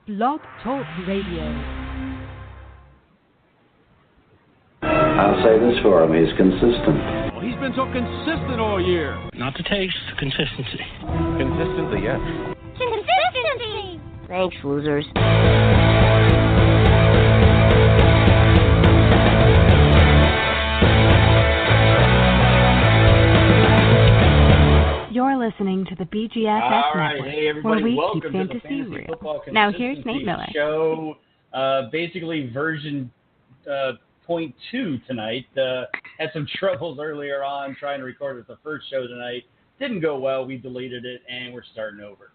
Blog Talk Radio. I'll say this for him, he's consistent. Well, he's been so consistent all year. Not the taste, consistency. Consistently, yes. Consistency! Thanks, losers. You're listening to the BGFS All right, Network, hey everybody, where we welcome keep to the fantasy Fantasy real. Football Now here's Nate Consistency Miller. Show, basically version point 2 tonight. Had some troubles earlier on trying to record with the first show tonight. Didn't go well. We deleted it, and we're starting over.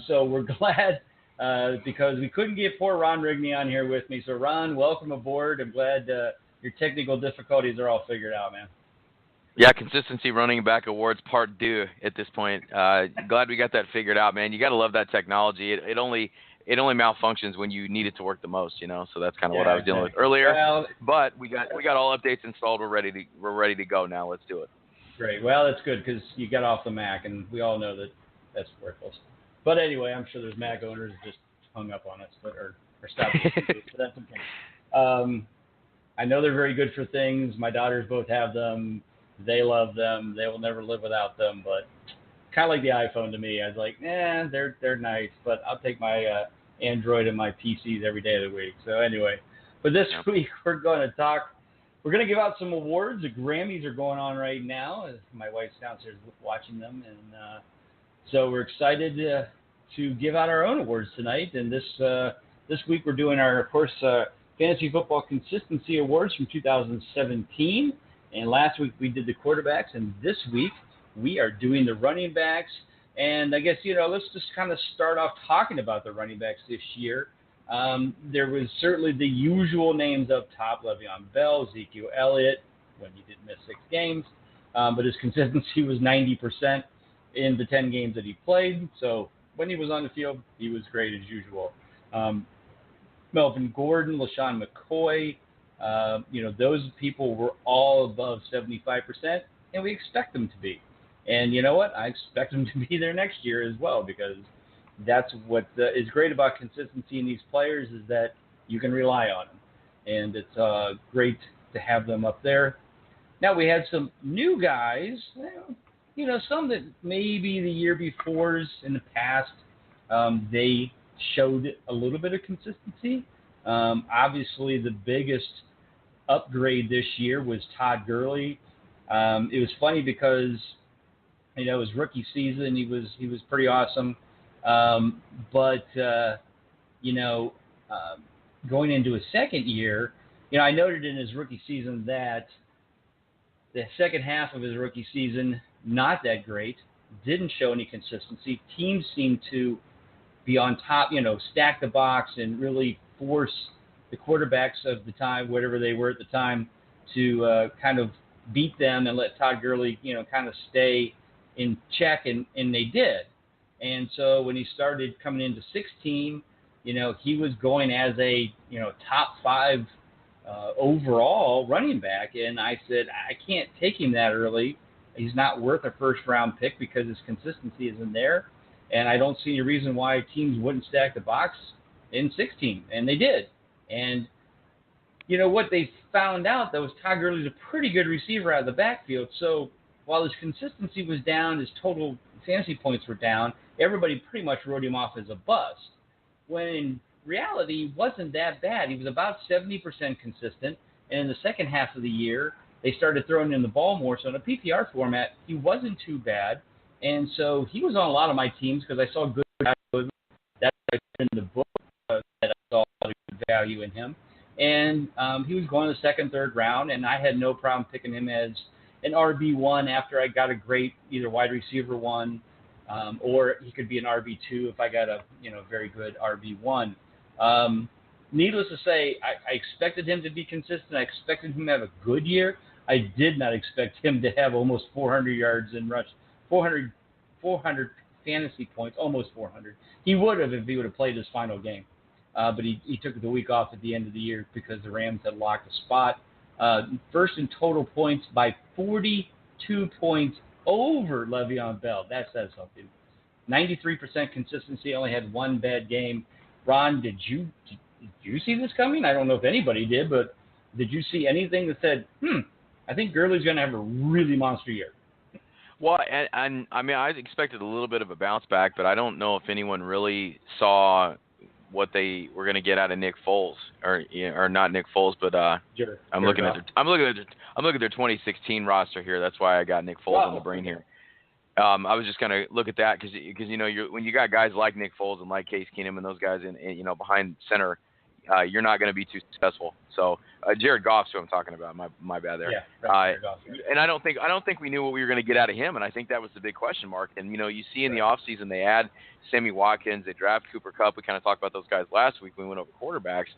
So we're glad because we couldn't get poor Ron Rigney on here with me. So Ron, welcome aboard. I'm glad your technical difficulties are all figured out, man. Yeah, Consistency Running Back Awards Part 2 at this point. Glad we got that figured out, man. You got to love that technology. It only malfunctions when you need it to work the most, you know. So that's kind of what I was dealing with earlier. Well, but we got all updates installed. We're ready to go now. Let's do it. Great. Well, that's good because you got off the Mac, and we all know that that's worthless. But anyway, I'm sure there's Mac owners just hung up on us, or stopped. So that's okay. I know they're very good for things. My daughters both have them. They love them. They will never live without them. But kind of like the iPhone to me. I was like, they're nice, but I'll take my Android and my PCs every day of the week. So anyway, but this week we're going to give out some awards. The Grammys are going on right now. My wife's downstairs watching them, and so we're excited to give out our own awards tonight. And this week we're doing our, of course, Fantasy Football Consistency Awards from 2017. And last week we did the quarterbacks, and this week we are doing the running backs. And I guess, let's just kind of start off talking about the running backs this year. There was certainly the usual names up top: Le'Veon Bell, Ezekiel Elliott, when he didn't miss 6 games. But his consistency was 90% in the 10 games that he played. So when he was on the field, he was great as usual. Melvin Gordon, LaShawn McCoy, those people were all above 75%, and we expect them to be. And you know what? I expect them to be there next year as well, because that's what is great about consistency in these players, is that you can rely on them. And it's great to have them up there. Now, we had some new guys, some that maybe the year before's in the past, they showed a little bit of consistency. Obviously, the biggest upgrade this year was Todd Gurley. It was funny because, his rookie season, he was pretty awesome. But going into his second year, I noted in his rookie season that the second half of his rookie season, not that great, didn't show any consistency. Teams seemed to be on top, stack the box and really force the quarterbacks of the time, whatever they were at the time, to kind of beat them and let Todd Gurley, kind of stay in check, and they did. And so when he started coming into 16, he was going as a, top 5 overall running back. And I said, I can't take him that early. He's not worth a first-round pick because his consistency isn't there. And I don't see any reason why teams wouldn't stack the box in 16. And they did. And what they found out, though, was Todd Gurley's a pretty good receiver out of the backfield. So while his consistency was down, his total fantasy points were down, everybody pretty much wrote him off as a bust. When in reality, he wasn't that bad. He was about 70% consistent. And in the second half of the year, they started throwing in the ball more. So in a PPR format, he wasn't too bad. And so he was on a lot of my teams because I saw good value. That's in the book that I saw good value in him. And he was going the second, third round, and I had no problem picking him as an RB1 after I got a great either wide receiver 1, or he could be an RB2 if I got a very good RB1. Needless to say, I expected him to be consistent. I expected him to have a good year. I did not expect him to have almost 400 yards in rush, 400 fantasy points, almost 400. He would have if he would have played his final game. But he took the week off at the end of the year because the Rams had locked a spot. First in total points by 42 points over Le'Veon Bell. That says something. 93% consistency, only had one bad game. Ron, did you see this coming? I don't know if anybody did, but did you see anything that said, I think Gurley's going to have a really monster year? Well, and I mean, I expected a little bit of a bounce back, but I don't know if anyone really saw what they were going to get out of Nick Foles, or not Nick Foles, but I'm looking at their 2016 roster here. That's why I got Nick Foles on the brain here. I was just going to look at that because you know, when you got guys like Nick Foles and like Case Keenum and those guys in you know, behind center, you're not going to be too successful. So Jared Goff's who I'm talking about. My bad there. Yeah, Goff, yeah. And I don't think we knew what we were going to get out of him, and I think that was the big question mark. And you know, you see in the offseason they add Sammy Watkins, they draft Cooper Kupp. We kind of talked about those guys last week when we went over quarterbacks.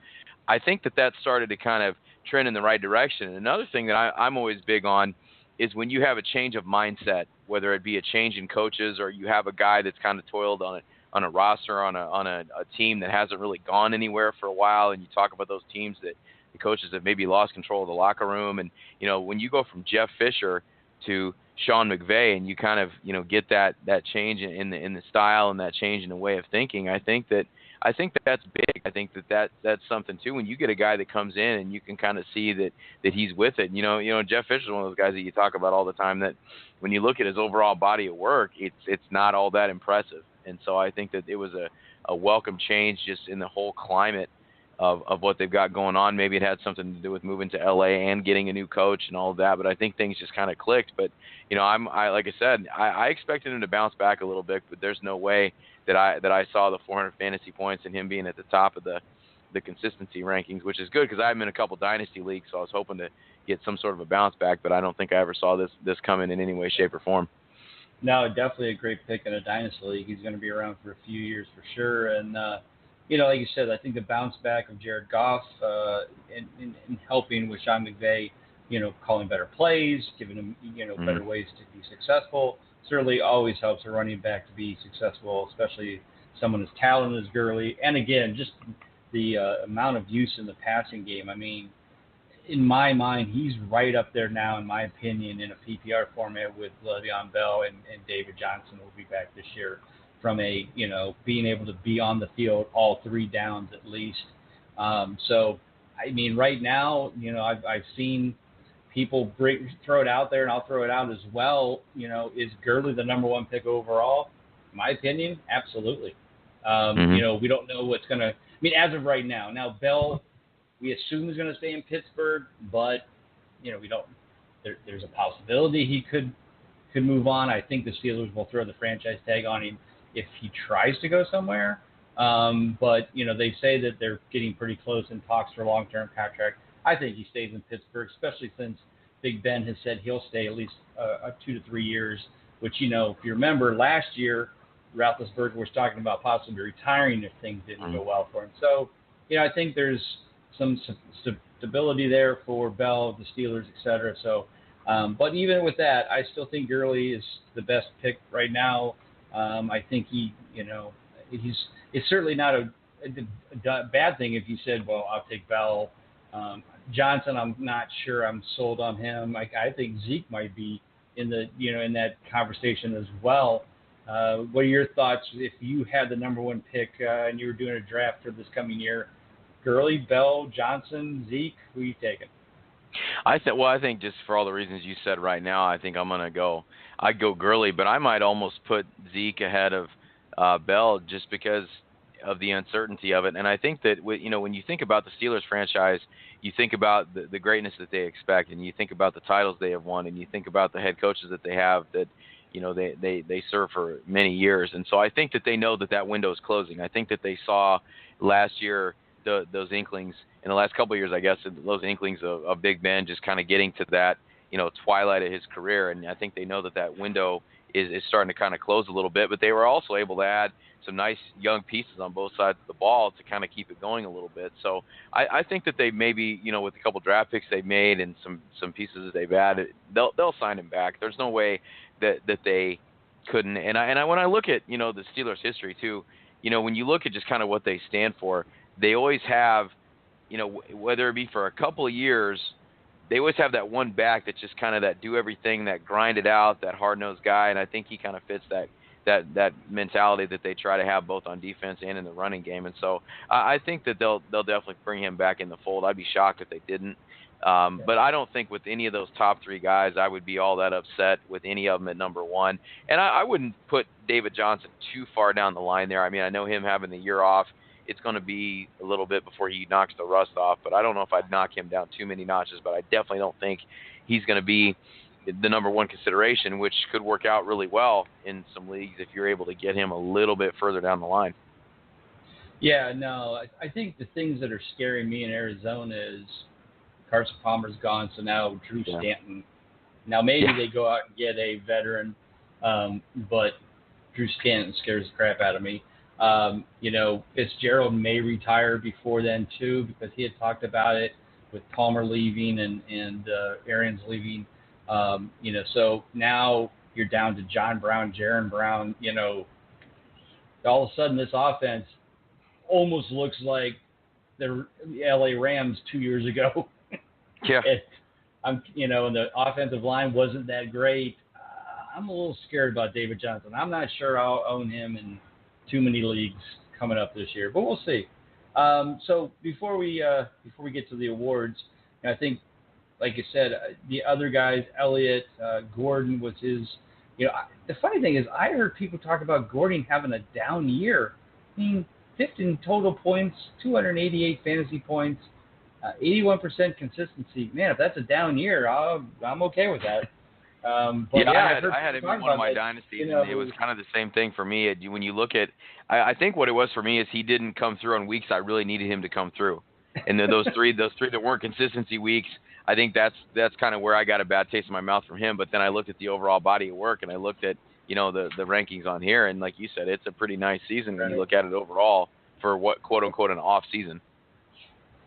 I think that started to kind of trend in the right direction. And another thing that I'm always big on is when you have a change of mindset, whether it be a change in coaches or you have a guy that's kind of toiled on a roster, on a team that hasn't really gone anywhere for a while, and you talk about those teams that the coaches have maybe lost control of the locker room. And, you know, when you go from Jeff Fisher to Sean McVay and you kind of, you know, get that change in the style and that change in the way of thinking, I think that's big. I think that's something too. When you get a guy that comes in and you can kind of see that he's with it. You know, Jeff Fisher is one of those guys that you talk about all the time that when you look at his overall body of work, it's not all that impressive. And so I think that it was a welcome change just in the whole climate of what they've got going on. Maybe it had something to do with moving to LA and getting a new coach and all of that, but I think things just kind of clicked. But, you know, I like I said, I expected him to bounce back a little bit, but there's no way that I saw the 400 fantasy points and him being at the top of the consistency rankings, which is good because I'm in a couple dynasty leagues, so I was hoping to get some sort of a bounce back, but I don't think I ever saw this coming in any way, shape, or form. No, definitely a great pick in a dynasty league. He's going to be around for a few years for sure. And, you know, like you said, I think the bounce back of Jared Goff in helping with Sean McVay, you know, calling better plays, giving him, you know, better ways to be successful, certainly always helps a running back to be successful, especially someone as talented as Gurley. And, again, just the amount of use in the passing game. I mean, in my mind, he's right up there now, in my opinion, in a PPR format with Le'Veon Bell and David Johnson will be back this year from a, you know, being able to be on the field all 3 downs at least. So, I mean, right now, you know, I've seen people throw it out there, and I'll throw it out as well. You know, is Gurley the number 1 pick overall? In my opinion, absolutely. You know, we don't know what's going to – I mean, as of right now. Now, Bell – we assume he's going to stay in Pittsburgh, but, you know, we don't. There's a possibility he could move on. I think the Steelers will throw the franchise tag on him if he tries to go somewhere. But, you know, they say that they're getting pretty close in talks for a long-term contract. I think he stays in Pittsburgh, especially since Big Ben has said he'll stay at least 2 to 3 years, which, you know, if you remember last year, Roethlisberger was talking about possibly retiring if things didn't go well for him. So, you know, I think there's some stability there for Bell, the Steelers, et cetera. So, but even with that, I still think Gurley is the best pick right now. I think it's certainly not a bad thing if you said, well, I'll take Bell. Johnson, I'm not sure I'm sold on him. I think Zeke might be in that conversation as well. What are your thoughts if you had the number 1 pick and you were doing a draft for this coming year? Gurley, Bell, Johnson, Zeke, who are you taking? I think just for all the reasons you said right now, I think I'd go Gurley, but I might almost put Zeke ahead of Bell just because of the uncertainty of it. And I think that, you know, when you think about the Steelers franchise, you think about the greatness that they expect, and you think about the titles they have won, and you think about the head coaches that they have that, you know, they serve for many years. And so I think that they know that window is closing. I think that they saw last year those inklings in the last couple of years, I guess, those inklings of Big Ben just kind of getting to that, you know, twilight of his career. And I think they know that window is starting to kind of close a little bit, but they were also able to add some nice young pieces on both sides of the ball to kind of keep it going a little bit. So I think that they maybe, you know, with a couple draft picks they've made and some pieces that they've added, they'll sign him back. There's no way that they couldn't. And when I look at, you know, the Steelers' history too, you know, when you look at just kind of what they stand for, they always have, you know, whether it be for a couple of years, they always have that one back that's just kind of that do everything, that grind it out, that hard-nosed guy, and I think he kind of fits that mentality that they try to have both on defense and in the running game. And so I think that they'll definitely bring him back in the fold. I'd be shocked if they didn't. But I don't think with any of those top three guys I would be all that upset with any of them at number one. And I wouldn't put David Johnson too far down the line there. I mean, I know him having the year off, it's going to be a little bit before he knocks the rust off, but I don't know if I'd knock him down too many notches, but I definitely don't think he's going to be the number one consideration, which could work out really well in some leagues if you're able to get him a little bit further down the line. Yeah, no, I think the things that are scaring me in Arizona is Carson Palmer's gone, so now Drew Stanton. Now maybe they go out and get a veteran, but Drew Stanton scares the crap out of me. Fitzgerald may retire before then too, because he had talked about it with Palmer leaving and Arians leaving. So now you're down to John Brown, Jaron Brown. All of a sudden this offense almost looks like the LA Rams 2 years ago. Yeah. And the offensive line wasn't that great. I'm a little scared about David Johnson. I'm not sure I'll own him in too many leagues coming up this year, but we'll see. So before we get to the awards, I think, like you said, the other guys, Elliott, Gordon was his. The funny thing is, I heard people talk about Gordon having a down year. I mean, 15 total points, 288 fantasy points, 81% consistency. Man, if that's a down year, I'm okay with that. I had him in one of my dynasties, and it was kind of the same thing for me. When you look at, I think what it was for me is he didn't come through on weeks I really needed him to come through, and then those three that weren't consistency weeks, I think that's kind of where I got a bad taste in my mouth from him. But then I looked at the overall body of work, and I looked at the rankings on here, and like you said, it's a pretty nice season when you look at it overall for what quote unquote an off season.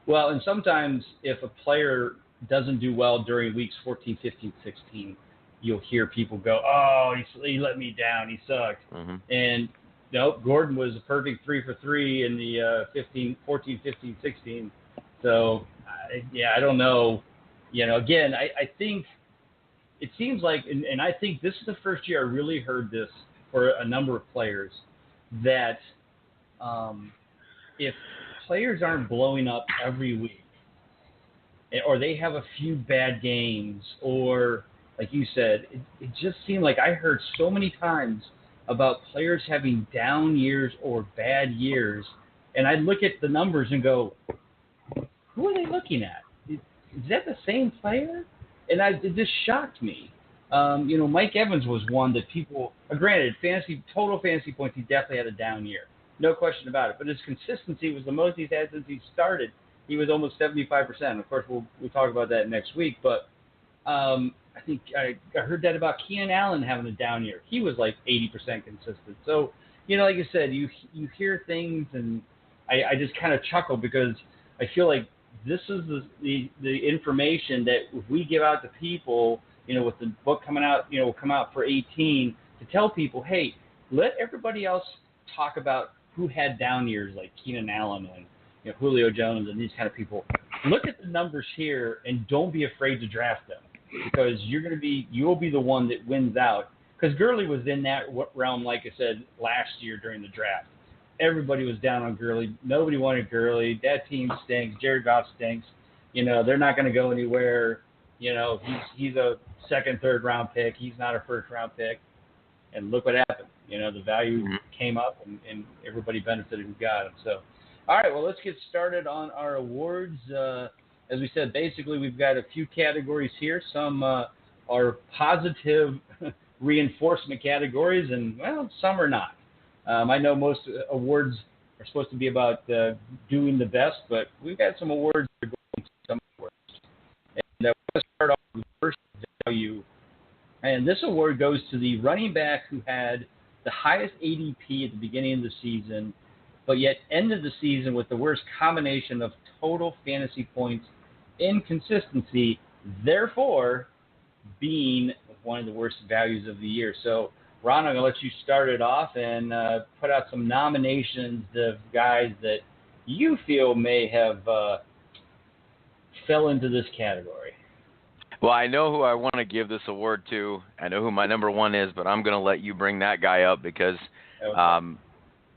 Well, and sometimes if a player doesn't do well during weeks 14, 15, 16. You'll hear people go, "Oh, he let me down. He sucked." Mm-hmm. And nope, Gordon was a perfect 3 for 3 in the 14, 15, 16. So, I don't know. Again, I think it seems like, and I think this is the first year I really heard this for a number of players, that if players aren't blowing up every week, or they have a few bad games, or like you said, it just seemed like I heard so many times about players having down years or bad years, and I'd look at the numbers and go, who are they looking at? Is that the same player? And it just shocked me. Mike Evans was one that people, granted, total fantasy points, he definitely had a down year. No question about it. But his consistency was the most he's had since he started. He was almost 75%. Of course, we'll talk about that next week, but I think I heard that about Keenan Allen having a down year. He was like 80% consistent. So, like you said, you hear things, and I just kind of chuckle because I feel like this is the information that if we give out to people, with the book coming out, will come out for 18, to tell people, hey, let everybody else talk about who had down years like Keenan Allen and Julio Jones and these kind of people. Look at the numbers here and don't be afraid to draft them, because you'll be the one that wins out. Because Gurley was in that realm, like I said, last year during the draft. Everybody was down on Gurley. Nobody wanted Gurley. That team stinks. Jared Goff stinks. They're not going to go anywhere. He's a second, third round pick. He's not a first round pick. And look what happened. The value came up, and everybody benefited who got him. So, all right, well, let's get started on our awards. As we said, basically we've got a few categories here. Some are positive reinforcement categories, and, well, some are not. I know most awards are supposed to be about doing the best, but we've got some awards that are going to some awards. And we're going to start off with first value. And this award goes to the running back who had the highest ADP at the beginning of the season, but yet ended the season with the worst combination of total fantasy points and consistency, therefore being one of the worst values of the year. So, Ron, I'm going to let you start it off and put out some nominations of guys that you feel may have fell into this category. Well, I know who I want to give this award to. I know who my number one is, but I'm going to let you bring that guy up because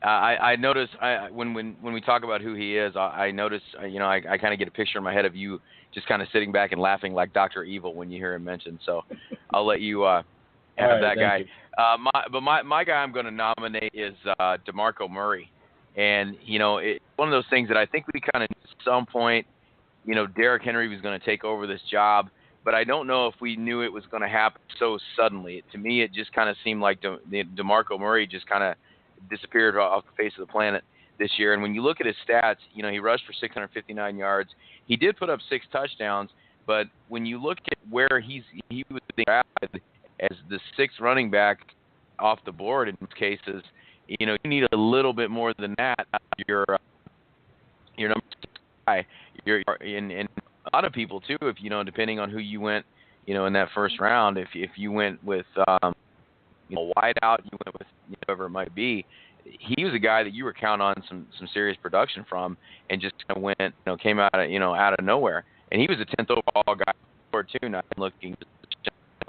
I notice when we talk about who he is, I notice I kind of get a picture in my head of you just kind of sitting back and laughing like Dr. Evil when you hear him mentioned. So I'll let you have that guy. My guy I'm going to nominate is DeMarco Murray, and it's one of those things that I think we kind of at some point, Derrick Henry was going to take over this job. But I don't know if we knew it was going to happen so suddenly. To me, it just kind of seemed like DeMarco Murray just kind of disappeared off the face of the planet this year. And when you look at his stats, he rushed for 659 yards. He did put up 6 touchdowns. But when you look at where he was drafted as the 6th running back off the board in most cases, you need a little bit more than that. Your number 6 guy. You're in a lot of people too, if depending on who you went, in that first round. If you went with wide out, you went with whoever it might be. He was a guy that you were counting on some serious production from, and just went came out of out of nowhere. And he was a 10th overall guy for too. Not looking,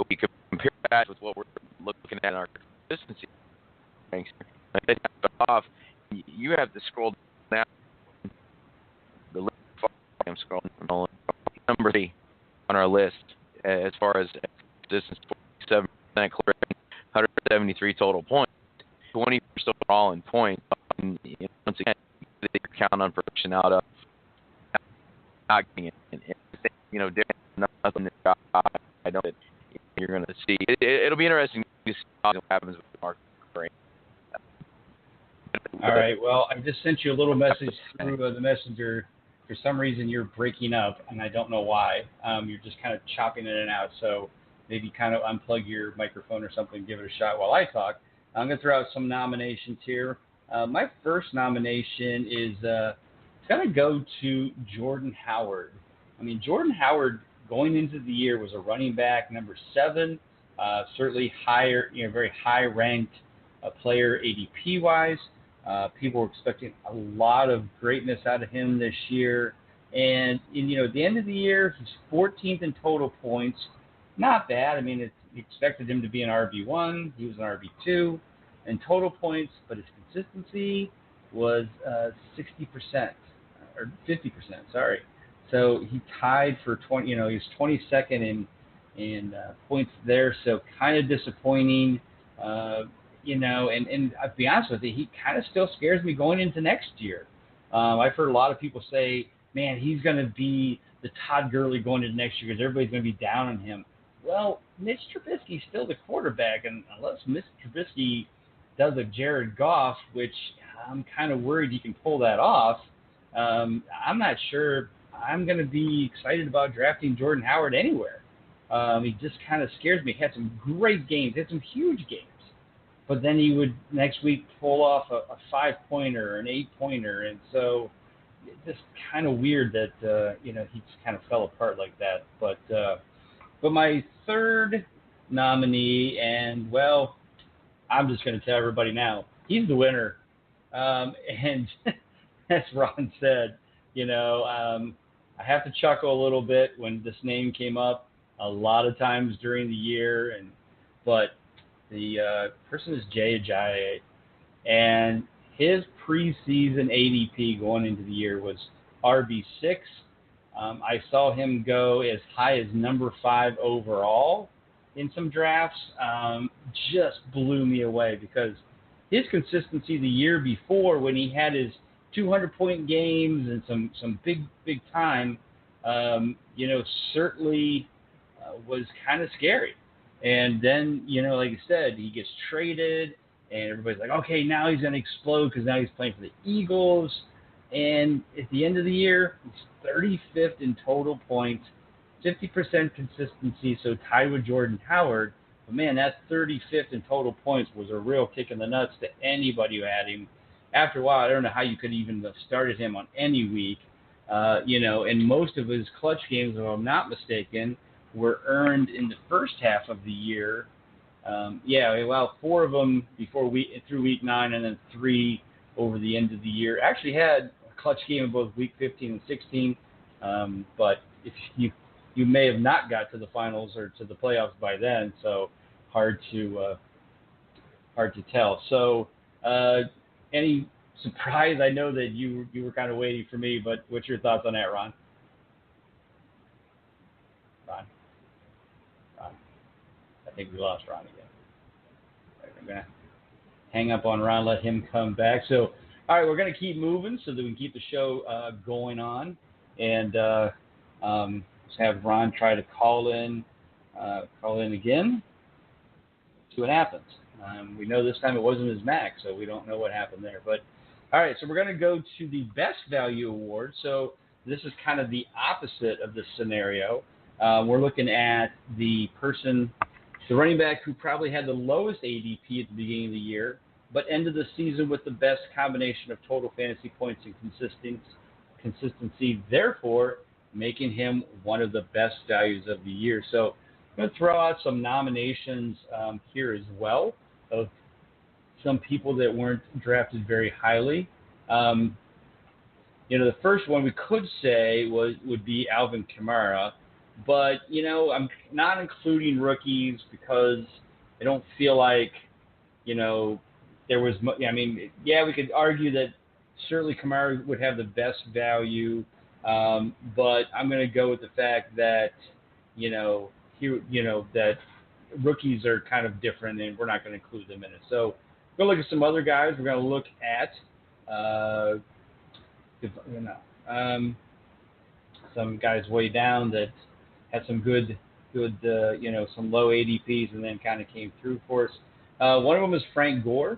we could compare that with what we're looking at in our consistency. Thanks. Off, you have to scroll down the list. I'm scrolling number 3 on our list as far as distance, 47% clearing, 173 total points, 20% overall in points. And, once again, they count on production out of not getting it. And nothing that I know that you're going to see. It'll be interesting to see what happens with Mark Murray. All right. Well, I just sent you a little message through the messenger. For some reason, you're breaking up, and I don't know why. You're just kind of chopping in and out. So maybe kind of unplug your microphone or something, give it a shot while I talk. I'm going to throw out some nominations here. My first nomination is going to go to Jordan Howard. I mean, Jordan Howard going into the year was a running back, number 7, certainly higher, very high-ranked player ADP-wise. People were expecting a lot of greatness out of him this year. And at the end of the year, he's 14th in total points. Not bad. I mean, we expected him to be an RB1. He was an RB2 in total points, but his consistency was 60%, or 50%, sorry. So he tied for 20, he was 22nd in points there, so kind of disappointing. And I'll be honest with you, he kind of still scares me going into next year. I've heard a lot of people say, man, he's going to be the Todd Gurley going into next year because everybody's going to be down on him. Well, Mitch Trubisky's still the quarterback, and unless Mitch Trubisky does a Jared Goff, which I'm kind of worried he can pull that off, I'm not sure I'm going to be excited about drafting Jordan Howard anywhere. He just kind of scares me. He had some great games, had some huge games. But then he would next week pull off a 5-pointer, an 8-pointer, and so it's just kind of weird that he just kind of fell apart like that. But my third nominee, and well, I'm just going to tell everybody now, he's the winner. And as Ron said, I have to chuckle a little bit when this name came up a lot of times during the year, but the person is Jay Ajayi, and his preseason ADP going into the year was RB6. I saw him go as high as number 5 overall in some drafts. Just blew me away because his consistency the year before, when he had his 200-point games and some big time, certainly was kind of scary. And then, like I said, he gets traded, and everybody's like, okay, now he's going to explode because now he's playing for the Eagles. And at the end of the year, he's 35th in total points, 50% consistency, so tied with Jordan Howard. But, man, that 35th in total points was a real kick in the nuts to anybody who had him. After a while, I don't know how you could even have started him on any week. And most of his clutch games, if I'm not mistaken, were earned in the first half of the year. 4 of them through week 9, and then 3 over the end of the year. Actually had a clutch game in both week 15 and 16. But if you you may have not got to the finals or to the playoffs by then. So hard to tell. So any surprise? I know that you were kind of waiting for me, but what's your thoughts on that, Ron? Ron. I think we lost Ron again. I'm gonna hang up on Ron, let him come back. So, all right, we're going to keep moving so that we can keep the show going on, and have Ron try to call in again. See what happens. We know this time it wasn't his Mac, so we don't know what happened there. But all right, so we're going to go to the Best Value Award. So this is kind of the opposite of this scenario. We're looking at the running back who probably had the lowest ADP at the beginning of the year, but ended the season with the best combination of total fantasy points and consistency, therefore making him one of the best values of the year. So I'm going to throw out some nominations here as well of some people that weren't drafted very highly. The first one we could say would be Alvin Kamara. But, I'm not including rookies because I don't feel like, there was – we could argue that certainly Kamara would have the best value, but I'm going to go with the fact that, that rookies are kind of different and we're not going to include them in it. So we're going to look at some other guys. We're going to look at some guys way down that – had some good, some low ADPs and then kind of came through for us. One of them is Frank Gore.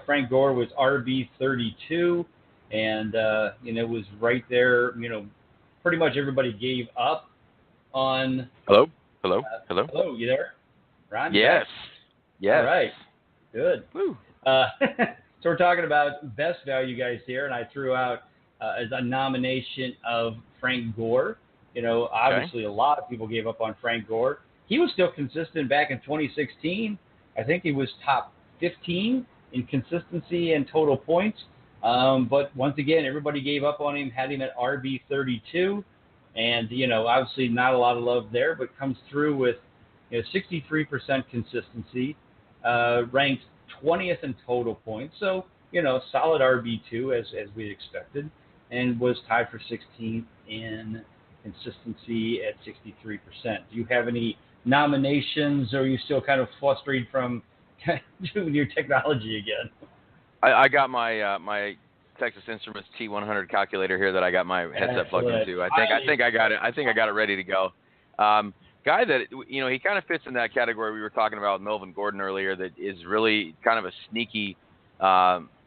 Frank Gore was RB 32, and was right there. Pretty much everybody gave up on. Hello. Hello, you there, Ron? Yes. All right. Good. Woo. So we're talking about best value guys here, and I threw out as a nomination of Frank Gore. Obviously a lot of people gave up on Frank Gore. He was still consistent back in 2016. I think he was top 15 in consistency and total points. But once again, everybody gave up on him, had him at RB 32. And, obviously not a lot of love there, but comes through with 63% consistency, ranked 20th in total points. So, solid RB2 as we expected, and was tied for 16th in consistency at 63%. Do you have any nominations, or are you still kind of frustrated from doing your technology again? I got my my Texas Instruments T100 calculator here that I got my headset plugged into. I think I got it. I think I got it ready to go. Guy that he kind of fits in that category we were talking about with Melvin Gordon earlier. That is really kind of a sneaky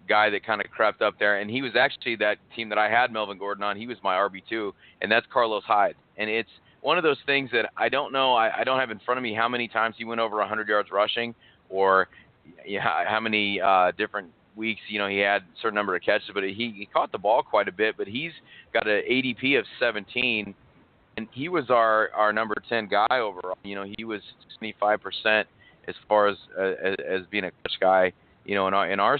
guy that kind of crept up there, and he was actually that team that I had Melvin Gordon on. He was my RB2, and that's Carlos Hyde. And it's one of those things that I don't know. I don't have in front of me how many times he went over 100 yards rushing, or how many different weeks he had a certain number of catches. But he caught the ball quite a bit. But he's got an ADP of 17, and he was our number 10 guy overall. He was 75% as far as being a catch guy. In our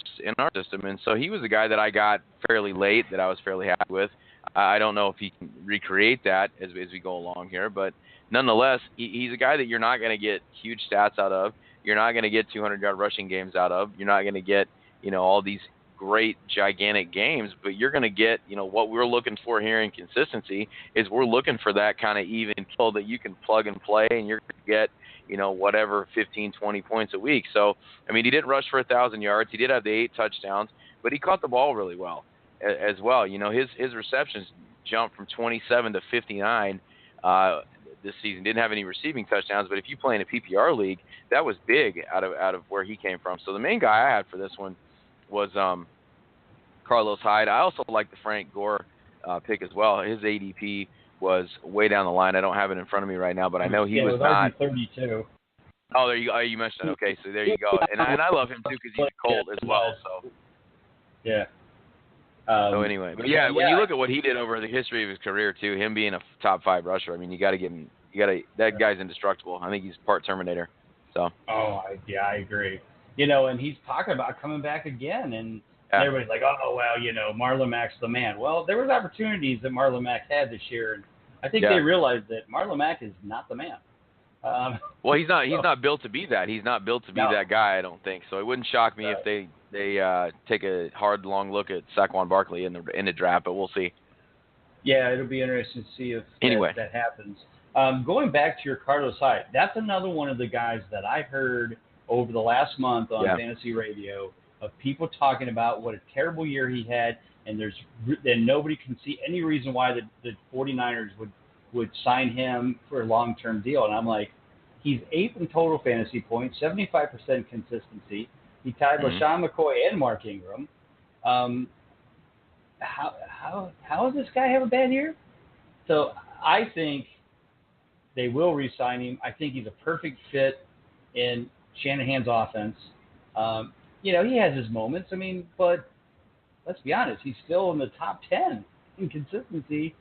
system, and so he was a guy that I got fairly late that I was fairly happy with. I don't know if he can recreate that as we go along here, but nonetheless, he's a guy that you're not going to get huge stats out of. You're not going to get 200-yard rushing games out of. You're not going to get all these great gigantic games, but you're going to get what we're looking for here in consistency is we're looking for that kind of even kill that you can plug and play, and you're going to get whatever 15, 20 points a week. So, he didn't rush for 1,000 yards. He did have the 8 touchdowns, but he caught the ball really well as well. His receptions jumped from 27 to 59 this season. Didn't have any receiving touchdowns, but if you play in a PPR league, that was big out of where he came from. So the main guy I had for this one was Carlos Hyde. I also like the Frank Gore pick as well. His ADP was way down the line. I don't have it in front of me right now, but I know he was not. 32. Oh, there you go. You mentioned it. Okay, so there you go. And I love him too because he's cold as well. So yeah. So anyway, but when you look at what he did over the history of his career too, him being a top 5 rusher, you got to get him. That guy's indestructible. I think he's part Terminator. So. Oh, I agree. And he's talking about coming back again, and everybody's like, oh well, Marlon Mack's the man. Well, there was opportunities that Marlon Mack had this year, and I think they realized that Marlon Mack is not the man. Well, he's not built to be that. He's not built to be that guy, I don't think. So it wouldn't shock me if they take a hard, long look at Saquon Barkley in the draft, but we'll see. Yeah, it'll be interesting to see if that happens. Going back to your Carlos Hyde, that's another one of the guys that I heard over the last month on fantasy radio of people talking about what a terrible year he had, and nobody can see any reason why the 49ers would sign him for a long-term deal. And I'm like, he's 8th in total fantasy points, 75% consistency. He tied LaShawn McCoy and Mark Ingram. How does this guy have a bad year? So I think they will re-sign him. I think he's a perfect fit in Shanahan's offense. He has his moments. But let's be honest, he's still in the top 10 in consistency.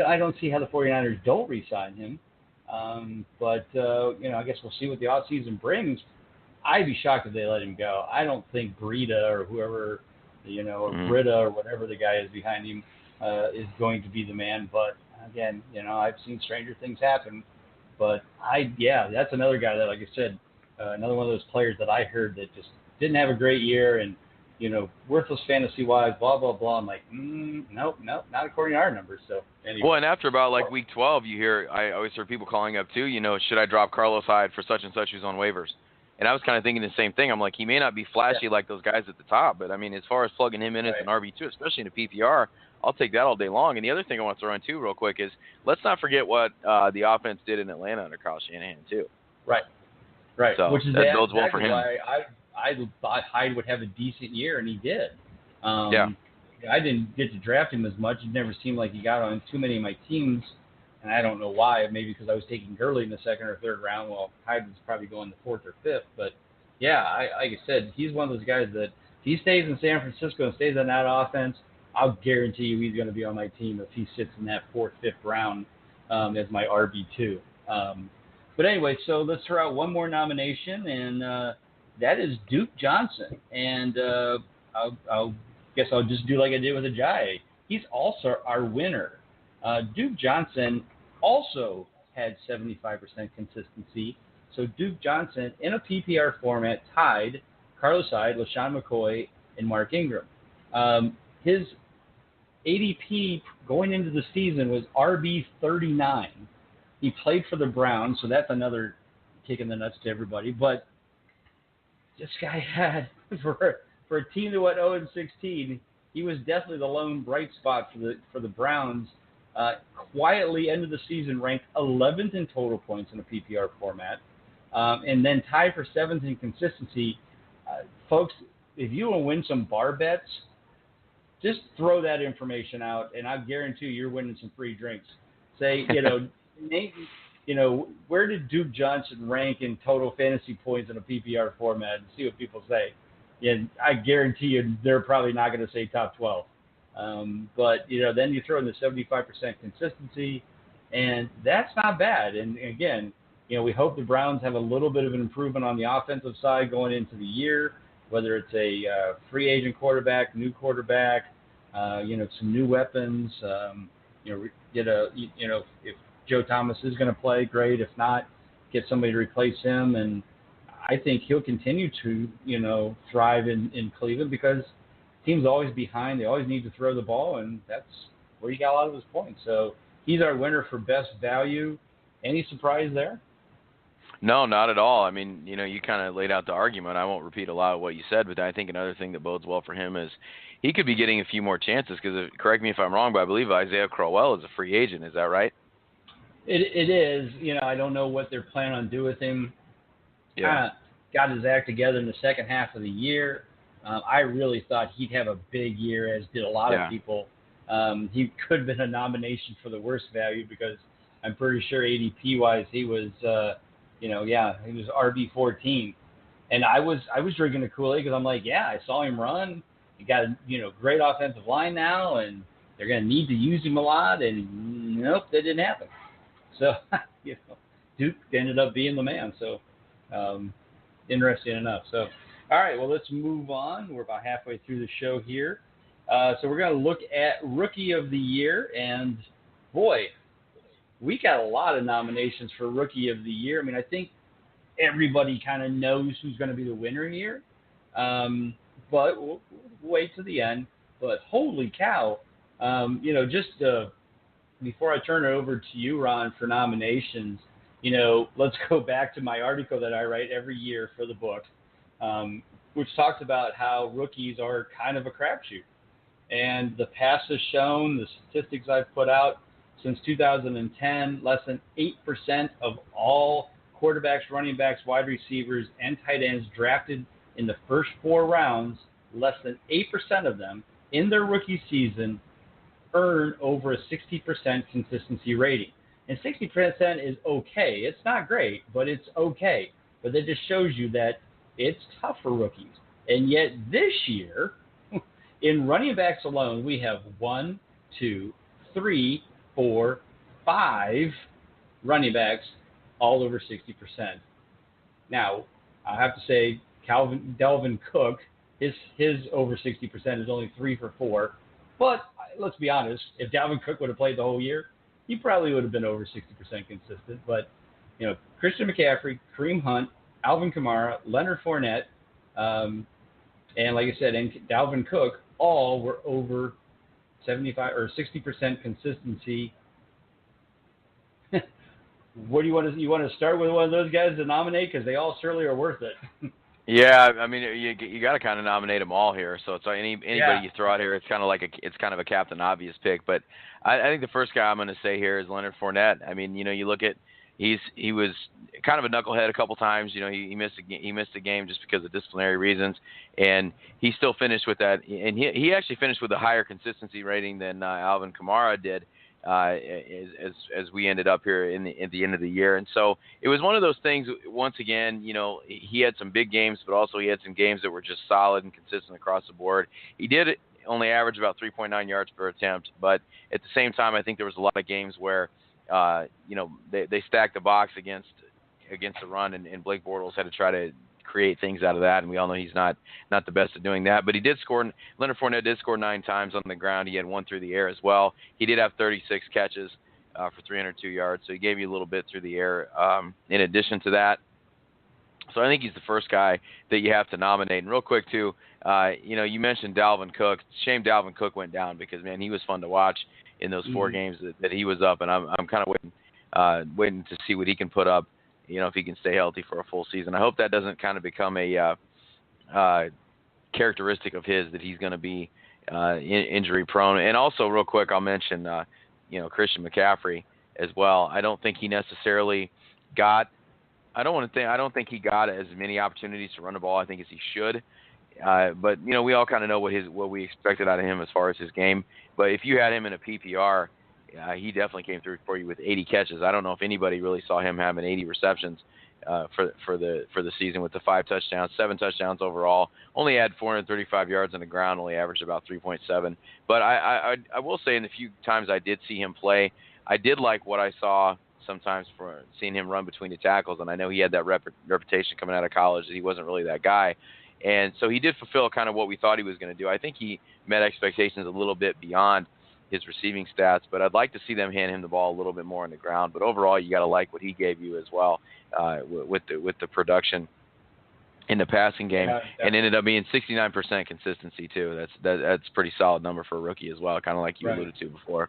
I don't see how the 49ers don't re-sign him. I guess we'll see what the offseason brings. I'd be shocked if they let him go. I don't think Breida or whoever, or Britta or whatever the guy is behind him is going to be the man. But again, I've seen stranger things happen. But that's another guy that, like I said, another one of those players that I heard that just didn't have a great year and, worthless fantasy-wise, blah, blah, blah. I'm like, nope, not according to our numbers. So anyway. Well, and after about week 12, I always hear people calling up too, should I drop Carlos Hyde for such and such who's on waivers? And I was kind of thinking the same thing. I'm like, he may not be flashy like those guys at the top, but, as far as plugging him in as an RB2, especially in a PPR, I'll take that all day long. And the other thing I want to throw in too real quick is let's not forget what the offense did in Atlanta under Kyle Shanahan too. Right. So which is that bodes well for him. I thought Hyde would have a decent year, and he did. I didn't get to draft him as much. It never seemed like he got on too many of my teams, and I don't know why. Maybe because I was taking Gurley in the second or third round, while Hyde was probably going the fourth or fifth. But, like I said, he's one of those guys that if he stays in San Francisco and stays on that offense, I'll guarantee you he's going to be on my team if he sits in that fourth, fifth round as my RB2. But anyway, so let's throw out one more nomination, and that is Duke Johnson. And I'll just do like I did with Ajayi. He's also our winner. Duke Johnson also had 75% consistency. So Duke Johnson, in a PPR format, tied Carlos Hyde, LaShawn McCoy, and Mark Ingram. His ADP going into the season was RB 39. He played for the Browns, so that's another kick in the nuts to everybody. But this guy had, for a team that went 0-16, he was definitely the lone bright spot for the Browns. Quietly ended the season ranked 11th in total points in a PPR format, and then tied for 7th in consistency. Folks, if you want to win some bar bets, just throw that information out, and I guarantee you're winning some free drinks. Say, Nate, where did Duke Johnson rank in total fantasy points in a PPR format, and see what people say. And I guarantee you they're probably not going to say top 12. But, then you throw in the 75% consistency, and that's not bad. And, again, we hope the Browns have a little bit of an improvement on the offensive side going into the year, whether it's a free agent quarterback, new quarterback, some new weapons. If Joe Thomas is going to play, great. If not, get somebody to replace him. And I think he'll continue to, thrive in Cleveland because team's always behind. They always need to throw the ball, and that's where he got a lot of his points. So he's our winner for best value. Any surprise there? No, not at all. You kind of laid out the argument. I won't repeat a lot of what you said, but I think another thing that bodes well for him is he could be getting a few more chances because, correct me if I'm wrong, but I believe Isaiah Crowell is a free agent. Is that right? It is. I don't know what they're planning on doing with him. Yeah. Got his act together in the second half of the year. I really thought he'd have a big year, as did a lot of people. He could have been a nomination for the worst value because I'm pretty sure ADP-wise he was, he was RB 14. And I was drinking the Kool-Aid because I'm like, I saw him run. He got a great offensive line now, and they're going to need to use him a lot. And nope, that didn't happen. So Duke ended up being the man. So interesting enough. So. All right, well, let's move on. We're about halfway through the show here. So we're going to look at Rookie of the Year. And, boy, we got a lot of nominations for Rookie of the Year. I mean, I think everybody kind of knows who's going to be the winner here. But we'll wait to the end. But holy cow, just before I turn it over to you, Ron, for nominations, let's go back to my article that I write every year for the book, which talks about how rookies are kind of a crapshoot. And the past has shown, the statistics I've put out, since 2010, less than 8% of all quarterbacks, running backs, wide receivers, and tight ends drafted in the first 4 rounds, less than 8% of them in their rookie season earn over a 60% consistency rating. And 60% is okay. It's not great, but it's okay. But that just shows you that it's tough for rookies. And yet this year, in running backs alone, we have 1, 2, 3, 4, 5 running backs all over 60%. Now, I have to say, Dalvin Cook, his over 60% is only 3 for 4. But let's be honest, if Dalvin Cook would have played the whole year, he probably would have been over 60% consistent. But, Christian McCaffrey, Kareem Hunt, Alvin Kamara, Leonard Fournette, and like I said, and Dalvin Cook, all were over 75 or 60% consistency. What do you want to start with one of those guys to nominate? Because they all certainly are worth it. Yeah, I mean, you got to kind of nominate them all here. So it's like anybody you throw out here, it's kind of a Captain Obvious pick. But I think the first guy I'm going to say here is Leonard Fournette. I mean, you look at he was kind of a knucklehead a couple times. He missed a game just because of disciplinary reasons, and he still finished with that. And he actually finished with a higher consistency rating than Alvin Kamara did. As we ended up here at the end of the year. And so it was one of those things, once again, he had some big games, but also he had some games that were just solid and consistent across the board. He did only average about 3.9 yards per attempt, but at the same time, I think there was a lot of games where, they stacked the box against the run, and Blake Bortles had to try to create things out of that, and we all know he's not the best at doing that. But he did score. Leonard Fournette did score 9 times on the ground. He had 1 through the air as well. He did have 36 catches for 302 yards, so he gave you a little bit through the air in addition to that. So I think he's the first guy that you have to nominate. And real quick too, you mentioned Dalvin Cook. Shame Dalvin Cook went down because, man, he was fun to watch in those 4 games that he was up, and I'm kind of waiting to see what he can put up. If he can stay healthy for a full season. I hope that doesn't kind of become a characteristic of his, that he's going to be injury prone. And also, real quick, I'll mention, Christian McCaffrey as well. I don't think he necessarily got. I don't think he got as many opportunities to run the ball, I think, as he should. But we all kind of know what we expected out of him as far as his game. But if you had him in a PPR. He definitely came through for you with 80 catches. I don't know if anybody really saw him having 80 receptions for the season with the 5 touchdowns, 7 touchdowns overall. Only had 435 yards on the ground. Only averaged about 3.7. But I will say, in the few times I did see him play, I did like what I saw sometimes for seeing him run between the tackles. And I know he had that reputation coming out of college that he wasn't really that guy. And so he did fulfill kind of what we thought he was going to do. I think he met expectations a little bit beyond his receiving stats, but I'd like to see them hand him the ball a little bit more on the ground. But overall, you got to like what he gave you as well with the production in the passing game, and ended up being 69% consistency too. That's a pretty solid number for a rookie as well, kind of like you alluded to before.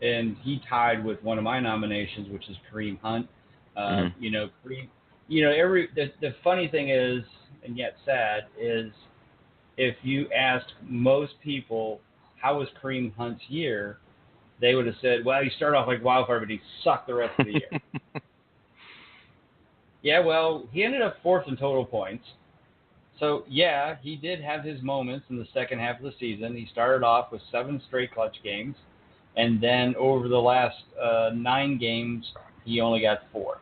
And he tied with one of my nominations, which is Kareem Hunt. Kareem. The funny thing is, and yet sad, is if you asked most people, how was Kareem Hunt's year, they would have said, well, he started off like wildfire, but he sucked the rest of the year. Yeah, well, he ended up 4th in total points. So, yeah, he did have his moments in the second half of the season. He started off with 7 straight clutch games, and then over the last 9 games, he only got 4.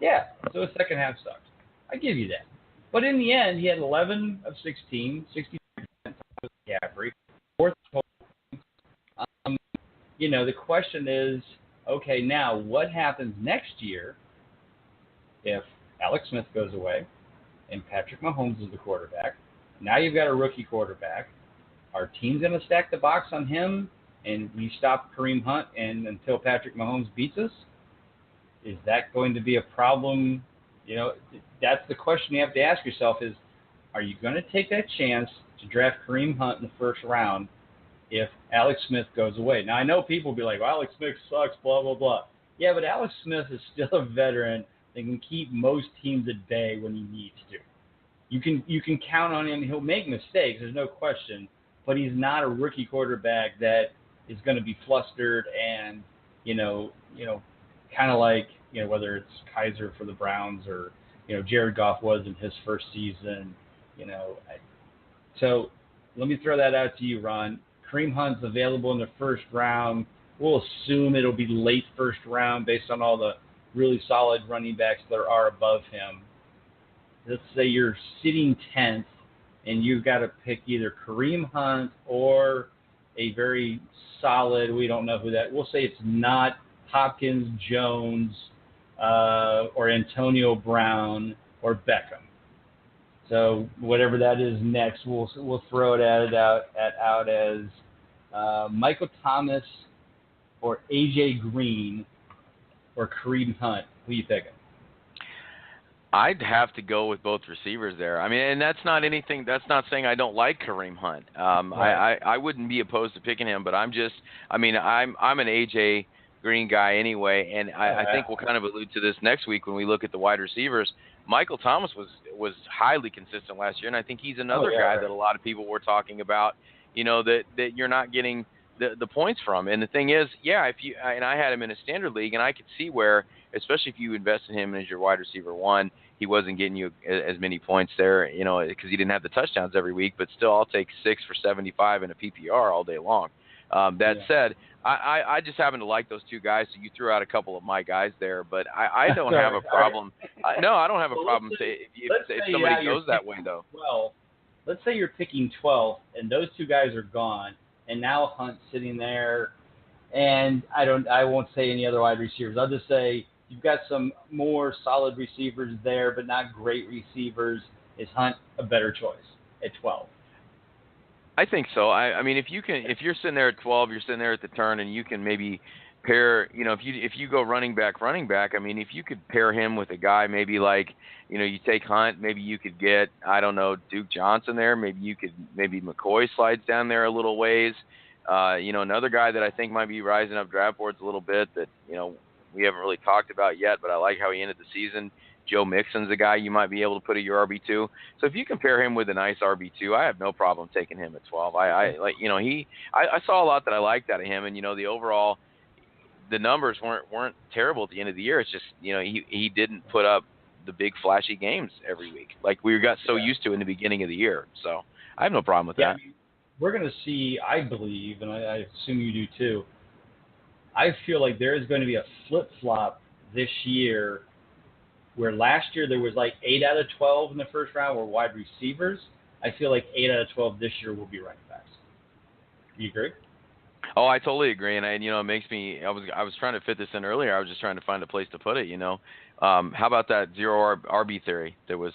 Yeah, so his second half sucked. I give you that. But in the end, he had 11 of 16, 63% with McCaffrey, 4th total. The question is, okay, now what happens next year if Alex Smith goes away and Patrick Mahomes is the quarterback? Now you've got a rookie quarterback. Our team's going to stack the box on him and we stop Kareem Hunt and until Patrick Mahomes beats us? Is that going to be a problem? You know, that's the question you have to ask yourself is, are you going to take that chance to draft Kareem Hunt in the first round if Alex Smith goes away? Now, I know people will be like, well, Alex Smith sucks, blah, blah, blah. Yeah, but Alex Smith is still a veteran that can keep most teams at bay when he needs to. You can count on him. He'll make mistakes, there's no question, but he's not a rookie quarterback that is going to be flustered and, kind of like, whether it's Kaiser for the Browns or, Jared Goff was in his first season, So let me throw that out to you, Ron. Kareem Hunt's available in the first round. We'll assume it'll be late first round based on all the really solid running backs there are above him. Let's say you're sitting 10th and you've got to pick either Kareem Hunt or a very solid, we don't know who that, we'll say it's not Hopkins, Jones, or Antonio Brown or Beckham. So whatever that is next, we'll throw it out as Michael Thomas or A.J. Green or Kareem Hunt. Who are you picking? I'd have to go with both receivers there. I mean, and that's not saying I don't like Kareem Hunt. Right. I wouldn't be opposed to picking him, but I'm an A.J. Green guy anyway, and I think we'll kind of allude to this next week when we look at the wide receivers. Michael Thomas was highly consistent last year, and I think he's another guy that a lot of people were talking about, that you're not getting the points from. And the thing is, and I had him in a standard league, and I could see where, especially if you invest in him as your wide receiver one, he wasn't getting you as many points there, because he didn't have the touchdowns every week. But still, I'll take 6 for 75 in a PPR all day long. That said, I just happen to like those two guys, so you threw out a couple of my guys there, but I don't have a problem. I don't have a problem if somebody goes that way, though. Well, let's say you're picking 12, and those two guys are gone, and now Hunt's sitting there, and I won't say any other wide receivers. I'll just say you've got some more solid receivers there, but not great receivers. Is Hunt a better choice at 12? I think so. I mean, if you're sitting there at 12, you're sitting there at the turn, and you can maybe pair, if you go running back. I mean, if you could pair him with a guy, maybe like, you take Hunt, maybe you could get, I don't know, Duke Johnson there. Maybe McCoy slides down there a little ways. Another guy that I think might be rising up draft boards a little bit that, we haven't really talked about yet, but I like how he ended the season. Joe Mixon's a guy you might be able to put at your RB2. So if you compare him with a nice RB2, I have no problem taking him at 12. I saw a lot that I liked out of him, and the overall, the numbers weren't terrible at the end of the year. It's just he didn't put up the big flashy games every week like we got so used to in the beginning of the year. So I have no problem with that. I mean, we're going to see, I believe, and I assume you do too. I feel like there is going to be a flip-flop this year where last year there was like 8 out of 12 in the first round were wide receivers. I feel like 8 out of 12 this year will be running backs. You agree? Oh, I totally agree, and it makes me. I was trying to fit this in earlier. I was just trying to find a place to put it. How about that zero RB theory that was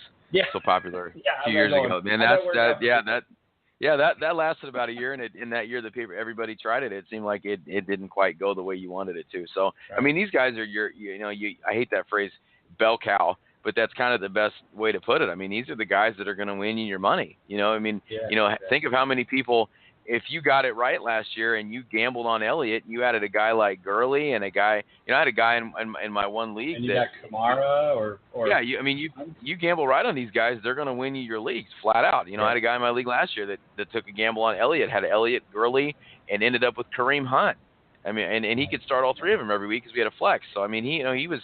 so popular a few years ago? Man, that lasted about a year, and in that year, everybody tried it. It seemed like it didn't quite go the way you wanted it to. So, right. I mean, these guys are I hate that phrase, bell cow, but that's kind of the best way to put it. I mean, these are the guys that are going to win you your money. Think of how many people, if you got it right last year and you gambled on Elliott, you added a guy like Gurley and a guy, I had a guy in my one league. And you got Kamara or yeah, you gamble right on these guys, they're going to win you your leagues flat out. I had a guy in my league last year that took a gamble on Elliott, had Elliott, Gurley, and ended up with Kareem Hunt. I mean, and he could start all three of them every week because we had a flex. So I mean, he was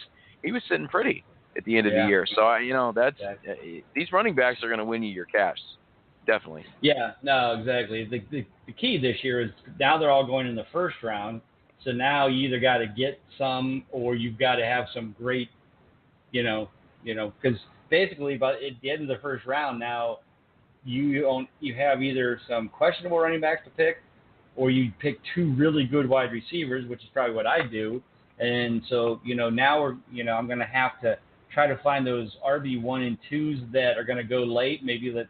sitting pretty at the end of the year. So that's these running backs are going to win you your cash. Definitely. Yeah, no, exactly. The key this year is now they're all going in the first round. So now you either got to get some or you've got to have some great, because basically by at the end of the first round now you have either some questionable running backs to pick or you pick two really good wide receivers, which is probably what I do. And so, now I'm going to have to try to find those RB1 and 2s that are going to go late. Maybe let's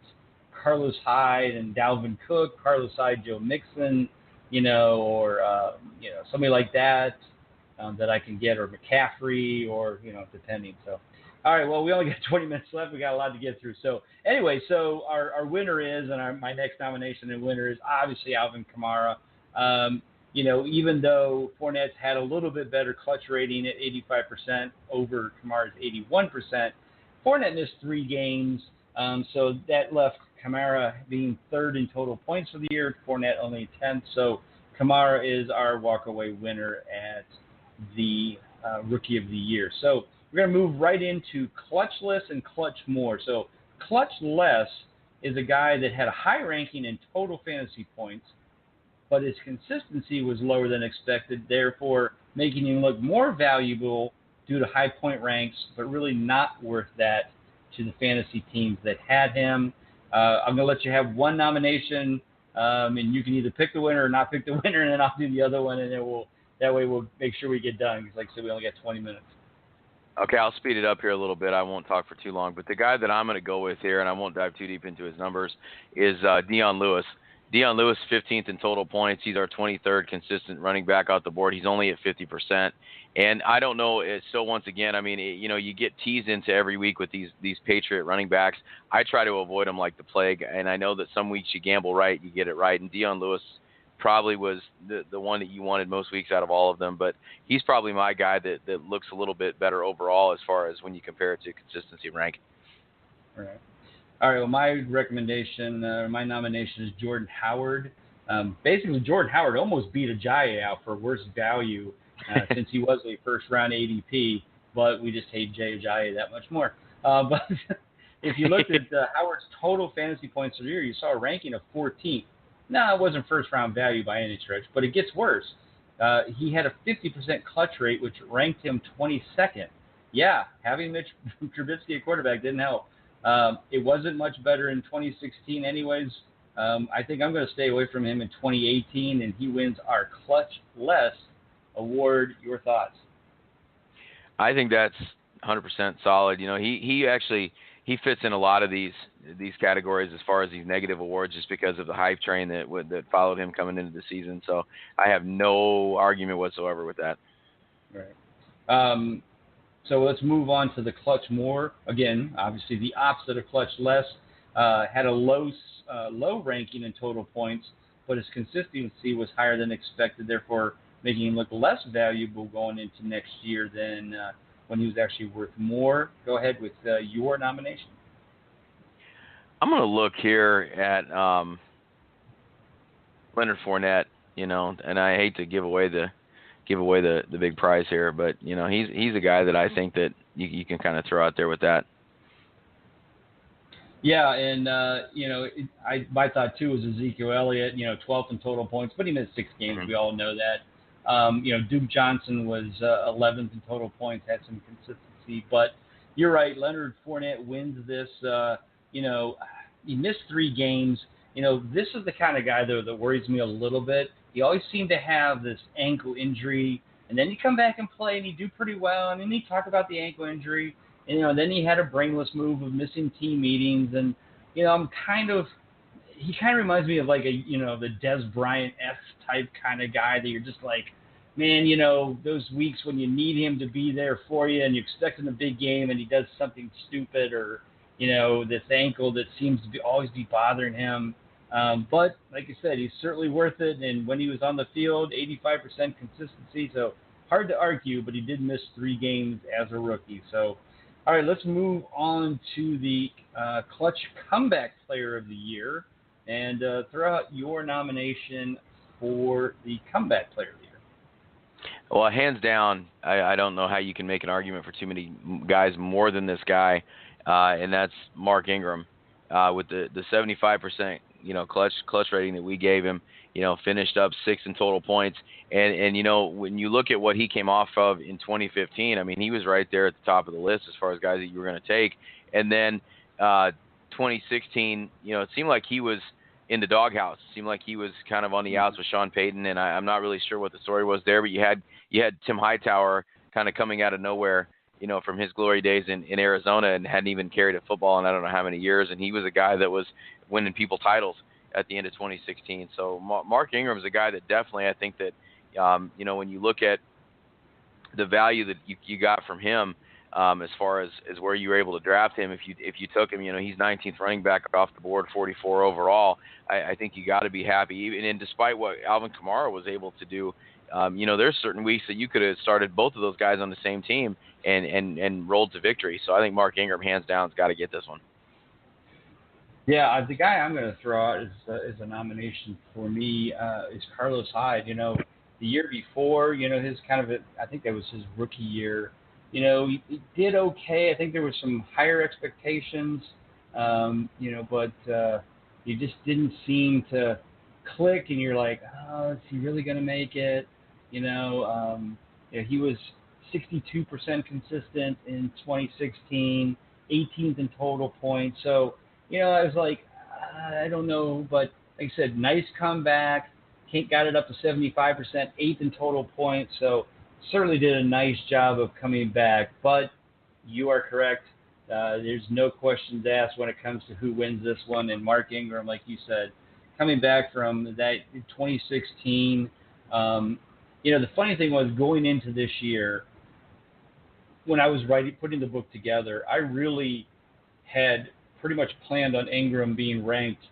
Carlos Hyde and Dalvin Cook, Carlos Hyde, Joe Mixon, or somebody like that that I can get, or McCaffrey, or depending. So, all right. Well, we only got 20 minutes left. We got a lot to get through. So, anyway, our winner is, and my next nomination and winner is obviously Alvin Kamara. Even though Fournette's had a little bit better clutch rating at 85% over Kamara's 81%, Fournette missed 3 games, so that left Kamara being 3rd in total points for the year, Fournette only 10th. So Kamara is our walkaway winner at the Rookie of the Year. So we're going to move right into clutchless and clutch more. So clutchless is a guy that had a high ranking in total fantasy points, but his consistency was lower than expected, therefore making him look more valuable due to high point ranks, but really not worth that to the fantasy teams that had him. I'm going to let you have one nomination, and you can either pick the winner or not pick the winner, and then I'll do the other one, and then that way we'll make sure we get done, because like I said, we only got 20 minutes. Okay, I'll speed it up here a little bit. I won't talk for too long, but the guy that I'm going to go with here, and I won't dive too deep into his numbers, is Dion Lewis. Dion Lewis, 15th in total points. He's our 23rd consistent running back out the board. He's only at 50%. And I don't know, so once again, I mean, you get teased into every week with these Patriot running backs. I try to avoid them like the plague, and I know that some weeks you gamble right, you get it right. And Dion Lewis probably was the one that you wanted most weeks out of all of them, but he's probably my guy that looks a little bit better overall as far as when you compare it to consistency ranking. All right, well, my recommendation, my nomination is Jordan Howard. Basically, Jordan Howard almost beat Ajayi out for worst value since he was a first-round ADP, but we just hate Jay Ajayi that much more. But if you looked at Howard's total fantasy points for the year, you saw a ranking of 14th. No, it wasn't first-round value by any stretch, but it gets worse. He had a 50% clutch rate, which ranked him 22nd. Yeah, having Mitch Trubisky at quarterback didn't help. It wasn't much better in 2016 anyways. I think I'm going to stay away from him in 2018, and he wins our Clutch-less award. Your thoughts? I think that's 100% solid. He fits in a lot of these categories as far as these negative awards, just because of the hype train that followed him coming into the season. So I have no argument whatsoever with that. Right. So let's move on to the clutch more. Again, obviously the opposite of clutch less. Had a low ranking in total points, but his consistency was higher than expected, therefore making him look less valuable going into next year than when he was actually worth more. Go ahead with your nomination. I'm going to look here at Leonard Fournette, and I hate to give away the big prize here, but he's a guy that I think that you can kind of throw out there with that. Yeah, and my thought too was Ezekiel Elliott, 12th in total points, but he missed 6 games. Mm-hmm. We all know that. Duke Johnson was 11th in total points, had some consistency, but you're right. Leonard Fournette wins this. He missed 3 games. This is the kind of guy though that worries me a little bit. He always seemed to have this ankle injury, and then you come back and play, and you do pretty well, and then you talk about the ankle injury, and then he had a brainless move of missing team meetings, and he kind of reminds me of like the Des Bryant-esque type kind of guy that you're just like, man, those weeks when you need him to be there for you, and you expect him a big game, and he does something stupid, or this ankle that seems to always be bothering him. But like I said, he's certainly worth it. And when he was on the field, 85% consistency. So hard to argue, but he did miss 3 games as a rookie. So, all right, let's move on to the Clutch Comeback Player of the Year, and throw out your nomination for the Comeback Player of the Year. Well, hands down, I don't know how you can make an argument for too many guys more than this guy, and that's Mark Ingram with the 75%. Clutch rating that we gave him, finished up 6 in total points. And when you look at what he came off of in 2015, I mean, he was right there at the top of the list as far as guys that you were going to take. And then 2016, it seemed like he was in the doghouse. It seemed like he was kind of on the outs with Sean Payton, and I'm not really sure what the story was there, but you had Tim Hightower kind of coming out of nowhere, from his glory days in Arizona, and hadn't even carried a football in I don't know how many years, and he was a guy that was winning people titles at the end of 2016. So Mark Ingram's a guy that definitely, I think that, when you look at the value that you got from him, as far as where you were able to draft him, if you took him, he's 19th running back off the board, 44 overall. I think you got to be happy. And despite what Alvin Kamara was able to do, there's certain weeks that you could have started both of those guys on the same team and rolled to victory. So I think Mark Ingram, hands down, has got to get this one. Yeah, the guy I'm going to throw out as a nomination for me is Carlos Hyde. The year before, his I think that was his rookie year. He did okay. I think there was some higher expectations, but he just didn't seem to click. And you're like, oh, is he really going to make it? He was 62% consistent in 2016, 18th in total points. So, I was like, I don't know. But like I said, nice comeback. Got it up to 75%, 8th in total points. So certainly did a nice job of coming back. But you are correct. There's no questions asked when it comes to who wins this one. And Mark Ingram, like you said, coming back from that 2016. The funny thing was going into this year, when I was putting the book together, I really had pretty much planned on Ingram being ranked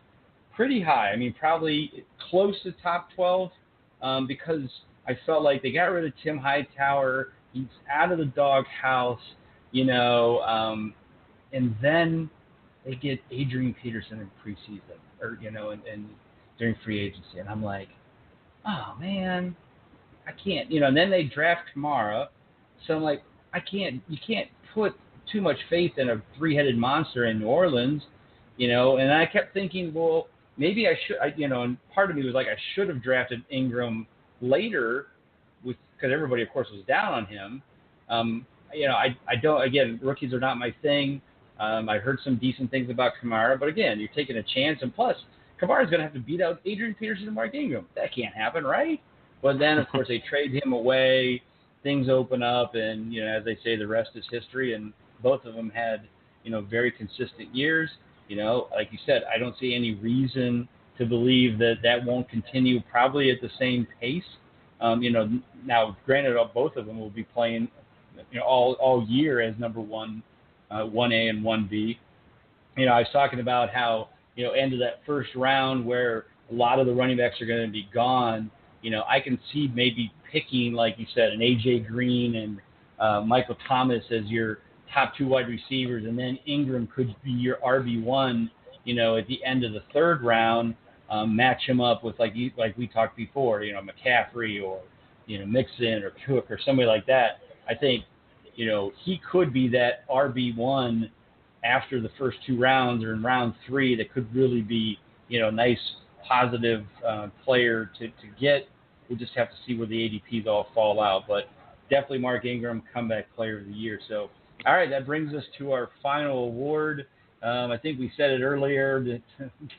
pretty high. I mean, probably close to top 12 because I felt like they got rid of Tim Hightower. He's out of the doghouse, and then they get Adrian Peterson in preseason and during free agency. And I'm like, oh, man, I can't, and then they draft Kamara. So I'm like, you can't put too much faith in a three-headed monster in New Orleans, and I kept thinking, well, maybe I should, and part of me was like, I should have drafted Ingram later because everybody, of course, was down on him. I don't, again, rookies are not my thing. I heard some decent things about Kamara, but again, you're taking a chance, and plus, Kamara's going to have to beat out Adrian Peterson and Mark Ingram. That can't happen, right? But then, of course, they trade him away, things open up, and, as they say, the rest is history, and both of them had, very consistent years. Like you said, I don't see any reason to believe that won't continue probably at the same pace. Now, granted, both of them will be playing, all year as number one, 1A and 1B. I was talking about how, end of that first round where a lot of the running backs are going to be gone. I can see maybe picking, like you said, an A.J. Green and Michael Thomas as your top two wide receivers, and then Ingram could be your RB1, at the end of the third round, match him up with, like we talked before, McCaffrey or, Mixon or Cook or somebody like that. I think, he could be that RB1 after the first two rounds or in round three that could really be, nice, positive player to get. We'll just have to see where the ADPs all fall out. But definitely Mark Ingram, comeback player of the year. So, all right, that brings us to our final award. I think we said it earlier to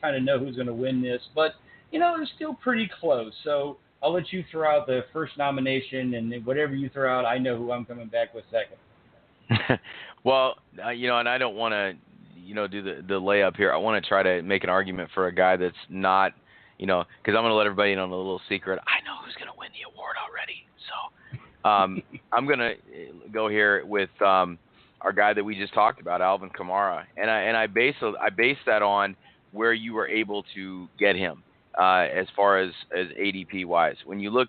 kind of know who's going to win this. But, it's still pretty close. So I'll let you throw out the first nomination, and whatever you throw out, I know who I'm coming back with second. Well, and I don't want to, do the layup here. I want to try to make an argument for a guy that's not, because I'm going to let everybody in on a little secret. I know who's going to win the award already. So I'm going to go here with our guy that we just talked about, Alvin Kamara, and I base that on where you were able to get him as far as ADP wise. When you look,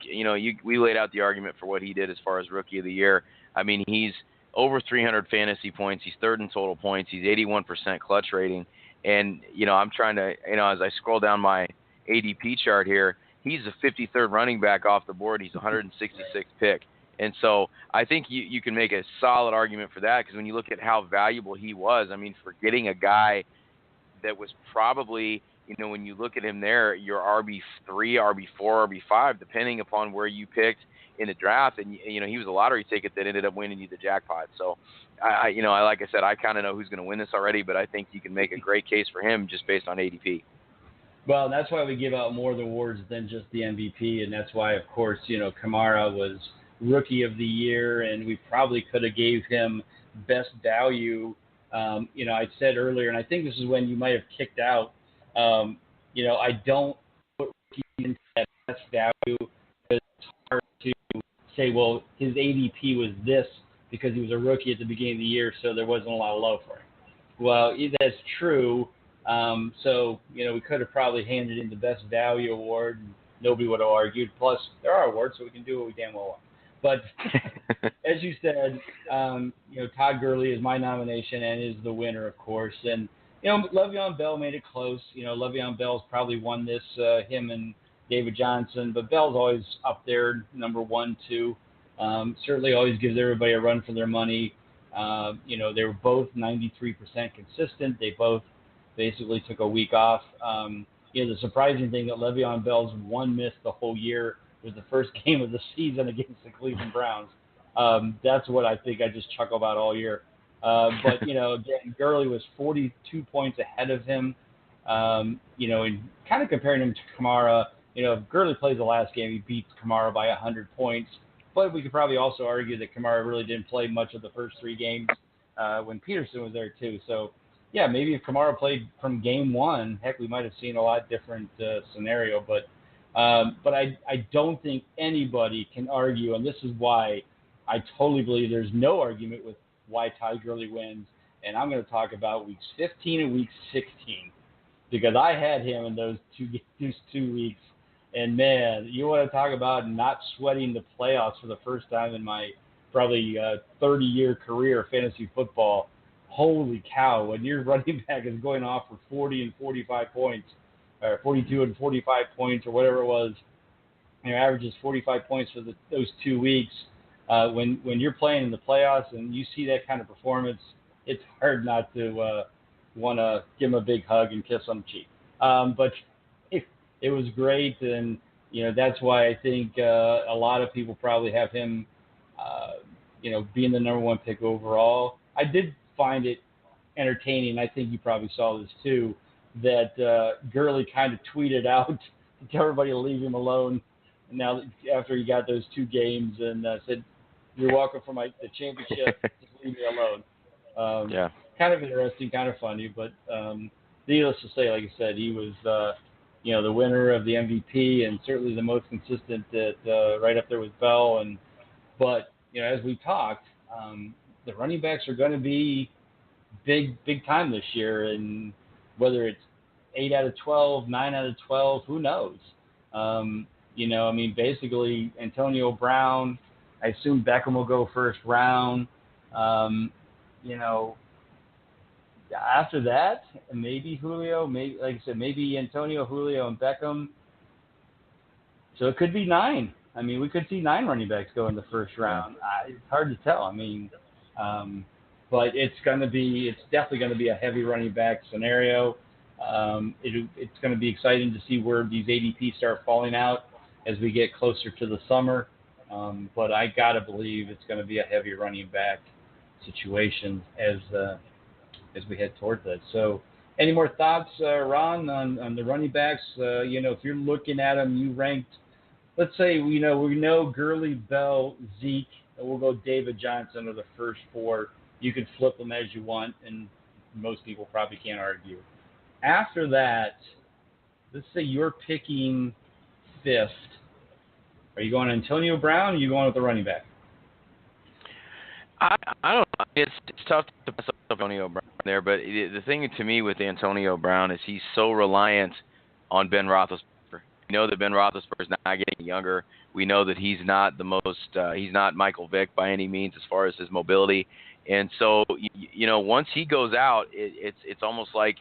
we laid out the argument for what he did as far as rookie of the year. I mean, he's over 300 fantasy points. He's third in total points. He's 81% clutch rating. And, I'm trying to, as I scroll down my ADP chart here, he's a 53rd running back off the board. He's 166th pick. And so I think you can make a solid argument for that, because when you look at how valuable he was, I mean, for getting a guy that was probably, when you look at him there, your RB3, RB4, RB5, depending upon where you picked in the draft. And, he was a lottery ticket that ended up winning you the jackpot. So, I like I said, I kind of know who's going to win this already, but I think you can make a great case for him just based on ADP. Well, that's why we give out more of the awards than just the MVP. And that's why, of course, Kamara was rookie of the year, and we probably could have gave him best value. I said earlier, and I think this is when you might have kicked out, I don't put into that best value because it's hard to say, well, his ADP was this because he was a rookie at the beginning of the year, so there wasn't a lot of love for him. Well, that's true. So, we could have probably handed in the best value award, and nobody would have argued. Plus, there are awards, so we can do what we damn well want. But as you said, Todd Gurley is my nomination and is the winner, of course. And, Le'Veon Bell made it close. Le'Veon Bell's probably won this, him and David Johnson. But Bell's always up there, number 1, 2. Certainly always gives everybody a run for their money. They were both 93% consistent. They both basically took a week off. The surprising thing that Le'Veon Bell's one miss the whole year was the first game of the season against the Cleveland Browns. That's what I think I just chuckle about all year. But, again, Gurley was 42 points ahead of him. And kind of comparing him to Kamara, if Gurley plays the last game, he beats Kamara by 100 points. But we could probably also argue that Kamara really didn't play much of the first 3 games when Peterson was there too. So, yeah, maybe if Kamara played from game 1, heck, we might have seen a lot different scenario. But I don't think anybody can argue, and this is why I totally believe there's no argument with why Todd Gurley wins. And I'm going to talk about weeks 15 and week 16 because I had him in those two weeks. And, man, you want to talk about not sweating the playoffs for the first time in my probably 30-year career of fantasy football. Holy cow, when your running back is going off for 40 and 45 points, or 42 and 45 points or whatever it was, and your average is 45 points for those 2 weeks, when you're playing in the playoffs and you see that kind of performance, it's hard not to want to give him a big hug and kiss on the cheek. But it was great, and that's why I think a lot of people probably have him, being the number 1 pick overall. I did find it entertaining. I think you probably saw this too, that Gurley kind of tweeted out to tell everybody to leave him alone. Now after he got those 2 games and said, "You're welcome for the championship. Just leave me alone." Yeah. Kind of interesting, kind of funny, but needless to say, like I said, he was the winner of the MVP and certainly the most consistent right up there with Bell. But as we talked, the running backs are going to be big time this year, and whether it's 8 out of 12, 9 out of 12, who knows? Basically Antonio Brown, I assume Beckham will go first round. After that, maybe Julio, like I said, maybe Antonio, Julio, and Beckham. So it could be 9. We could see 9 running backs go in the first round. It's hard to tell. But it's definitely going to be a heavy running back scenario. It's going to be exciting to see where these ADPs start falling out as we get closer to the summer. But I got to believe it's going to be a heavy running back situation as we head towards that. So any more thoughts, Ron, on the running backs? If you're looking at them, you ranked, let's say, we know Gurley, Bell, Zeke, and we'll go David Johnson are the first 4. You could flip them as you want, and most people probably can't argue. After that, let's say you're picking 5th. Are you going Antonio Brown, or are you going with the running back? I don't know. It's tough to pass up Antonio Brown there, but the thing to me with Antonio Brown is he's so reliant on Ben Roethlisberger. We know that Ben Roethlisberger is not getting younger. We know that he's not he's not Michael Vick by any means as far as his mobility. And so, once he goes out, it's almost like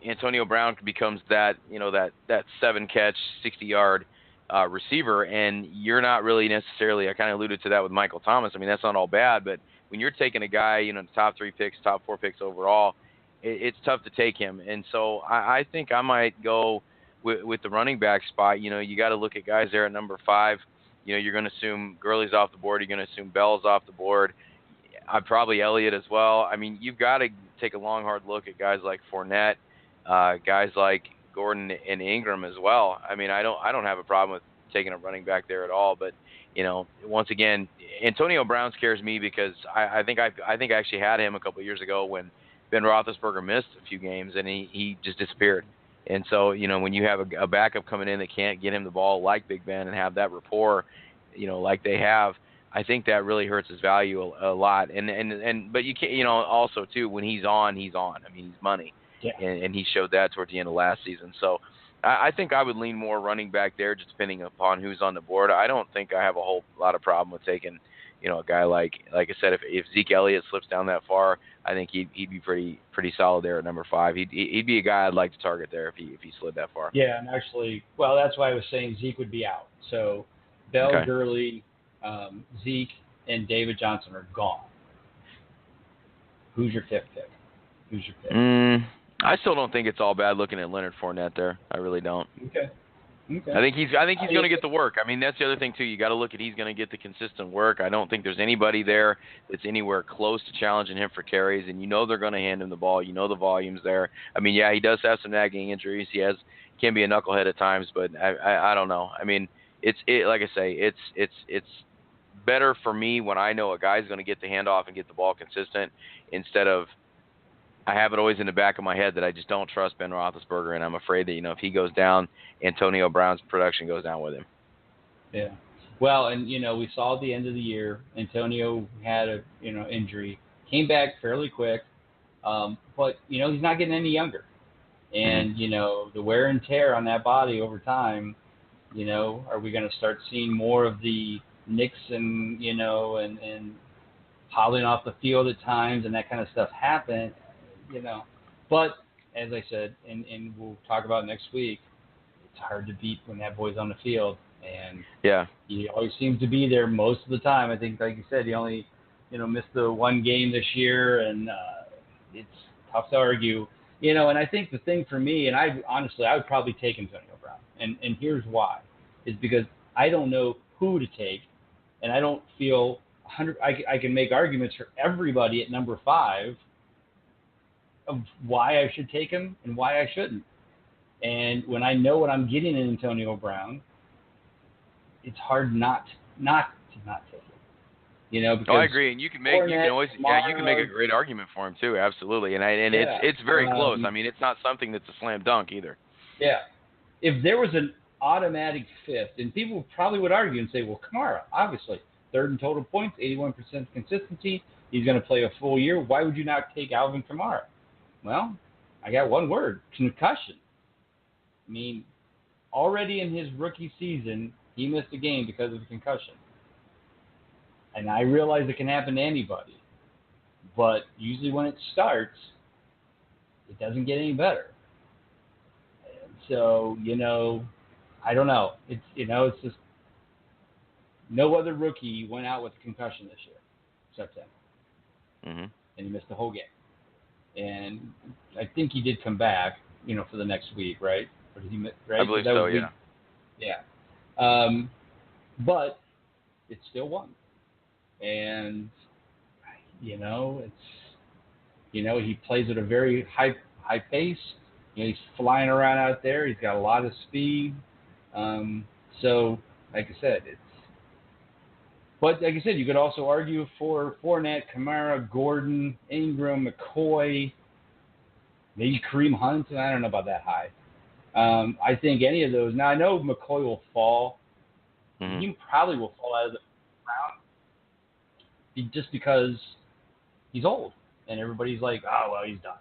Antonio Brown becomes that 7-catch, 60-yard receiver, and you're not really necessarily. I kind of alluded to that with Michael Thomas. That's not all bad, but when you're taking a guy, the top 3 picks, top 4 picks overall, it's tough to take him. And so I think I might go with the running back spot. You got to look at guys there at number 5. You're going to assume Gurley's off the board. You're going to assume Bell's off the board. Probably Elliott as well. You've got to take a long, hard look at guys like Fournette, guys like Gordon and Ingram as well. I don't have a problem with taking a running back there at all. But once again, Antonio Brown scares me because I think I actually had him a couple of years ago when Ben Roethlisberger missed a few games and he just disappeared. And so, when you have a backup coming in that can't get him the ball like Big Ben and have that rapport, like they have, I think that really hurts his value a lot. But you can't, also too, when he's on, he's on. I mean, he's money. Yeah. And he showed that towards the end of last season. So I think I would lean more running back there, just depending upon who's on the board. I don't think I have a whole lot of problem with taking, a guy like I said, if Zeke Elliott slips down that far, I think he'd be pretty solid there at number 5. He'd be a guy I'd like to target there if he slid that far. Yeah, and actually, well, that's why I was saying Zeke would be out. So Bell, Okay. Gurley, Zeke, and David Johnson are gone. Who's your 5th pick? I still don't think it's all bad looking at Leonard Fournette there. I really don't. Okay. I think he's going to get the work. I mean, that's the other thing too. You got to look at he's going to get the consistent work. I don't think there's anybody there that's anywhere close to challenging him for carries, and they're going to hand him the ball. The volume's there. I mean, yeah, he does have some nagging injuries. Can be a knucklehead at times, but I don't know. I mean, it's like I say, it's better for me when I know a guy's going to get the handoff and get the ball consistent instead of I have it always in the back of my head that I just don't trust Ben Roethlisberger, and I'm afraid that, if he goes down, Antonio Brown's production goes down with him. Yeah. Well, and, we saw at the end of the year, Antonio had a, injury, came back fairly quick, but, he's not getting any younger. And, the wear and tear on that body over time, are we going to start seeing more of the nicks and, and hobbling off the field at times and that kind of stuff happen? But as I said, and we'll talk about next week, it's hard to beat when that boy's on the field, and yeah, he always seems to be there most of the time. I think, like you said, he only missed the one game this year, and it's tough to argue. And I think the thing for me, and I would probably take Antonio Brown, and here's why, is because I don't know who to take, and I don't feel I can make arguments for everybody at number 5. Of why I should take him and why I shouldn't. And when I know what I'm getting in Antonio Brown, it's hard not to take him. Because I agree, and you can make a great argument for him too, absolutely. And it's very close. I mean, it's not something that's a slam dunk either. Yeah. If there was an automatic 5th, and people probably would argue and say, well, Kamara, obviously, 3rd in total points, 81% consistency, he's going to play a full year. Why would you not take Alvin Kamara? Well, I got one word: concussion. I mean, already in his rookie season, he missed a game because of a concussion. And I realize it can happen to anybody. But usually when it starts, it doesn't get any better. And so, I don't know. It's just no other rookie went out with a concussion this year except him. Mm-hmm. And he missed the whole game. And I think he did come back, for the next week, right? Or did he miss, right? I believe so, yeah. Yeah. But it's still won. And, he plays at a very high pace. He's flying around out there. He's got a lot of speed. So, like I said, But like I said, you could also argue for Fournette, Kamara, Gordon, Ingram, McCoy, maybe Kareem Hunt. I don't know about that high. I think any of those. Now, I know McCoy will fall. Mm-hmm. He probably will fall out of the round just because he's old. And everybody's like, oh, well, he's done.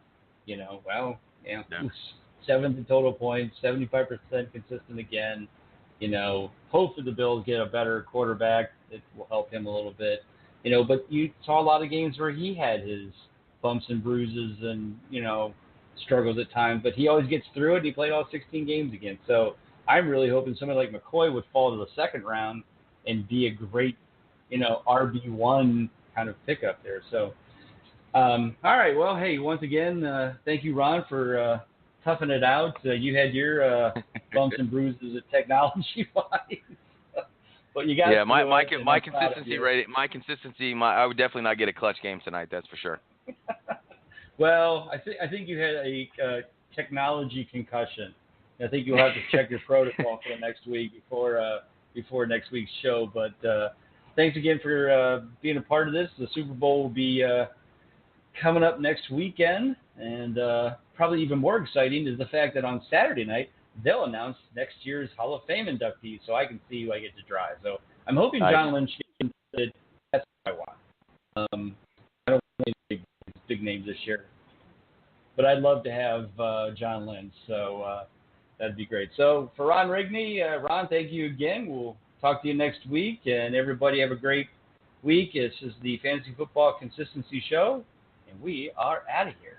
7th in total points, 75% consistent again. Hopefully the Bills get a better quarterback. It will help him a little bit. But you saw a lot of games where he had his bumps and bruises and, struggles at times. But he always gets through it, and he played all 16 games again. So I'm really hoping somebody like McCoy would fall to the 2nd round and be a great, RB1 kind of pickup there. So, all right. Well, hey, once again, thank you, Ron, for toughing it out. You had your bumps and bruises at technology-wise. But you got my consistency rating. My consistency. I would definitely not get a clutch game tonight. That's for sure. Well, I think you had a technology concussion. I think you'll have to check your protocol for the next week before next week's show. But thanks again for being a part of this. The Super Bowl will be coming up next weekend, and probably even more exciting is the fact that on Saturday night, they'll announce next year's Hall of Fame inductees, so I can see who I get to drive. So I'm hoping John Lynch gets it. That's what I want. I don't want any big names this year, but I'd love to have John Lynch, so that'd be great. So for Ron Rigney, Ron, thank you again. We'll talk to you next week, and everybody have a great week. This is the Fantasy Football Consistency Show, and we are out of here.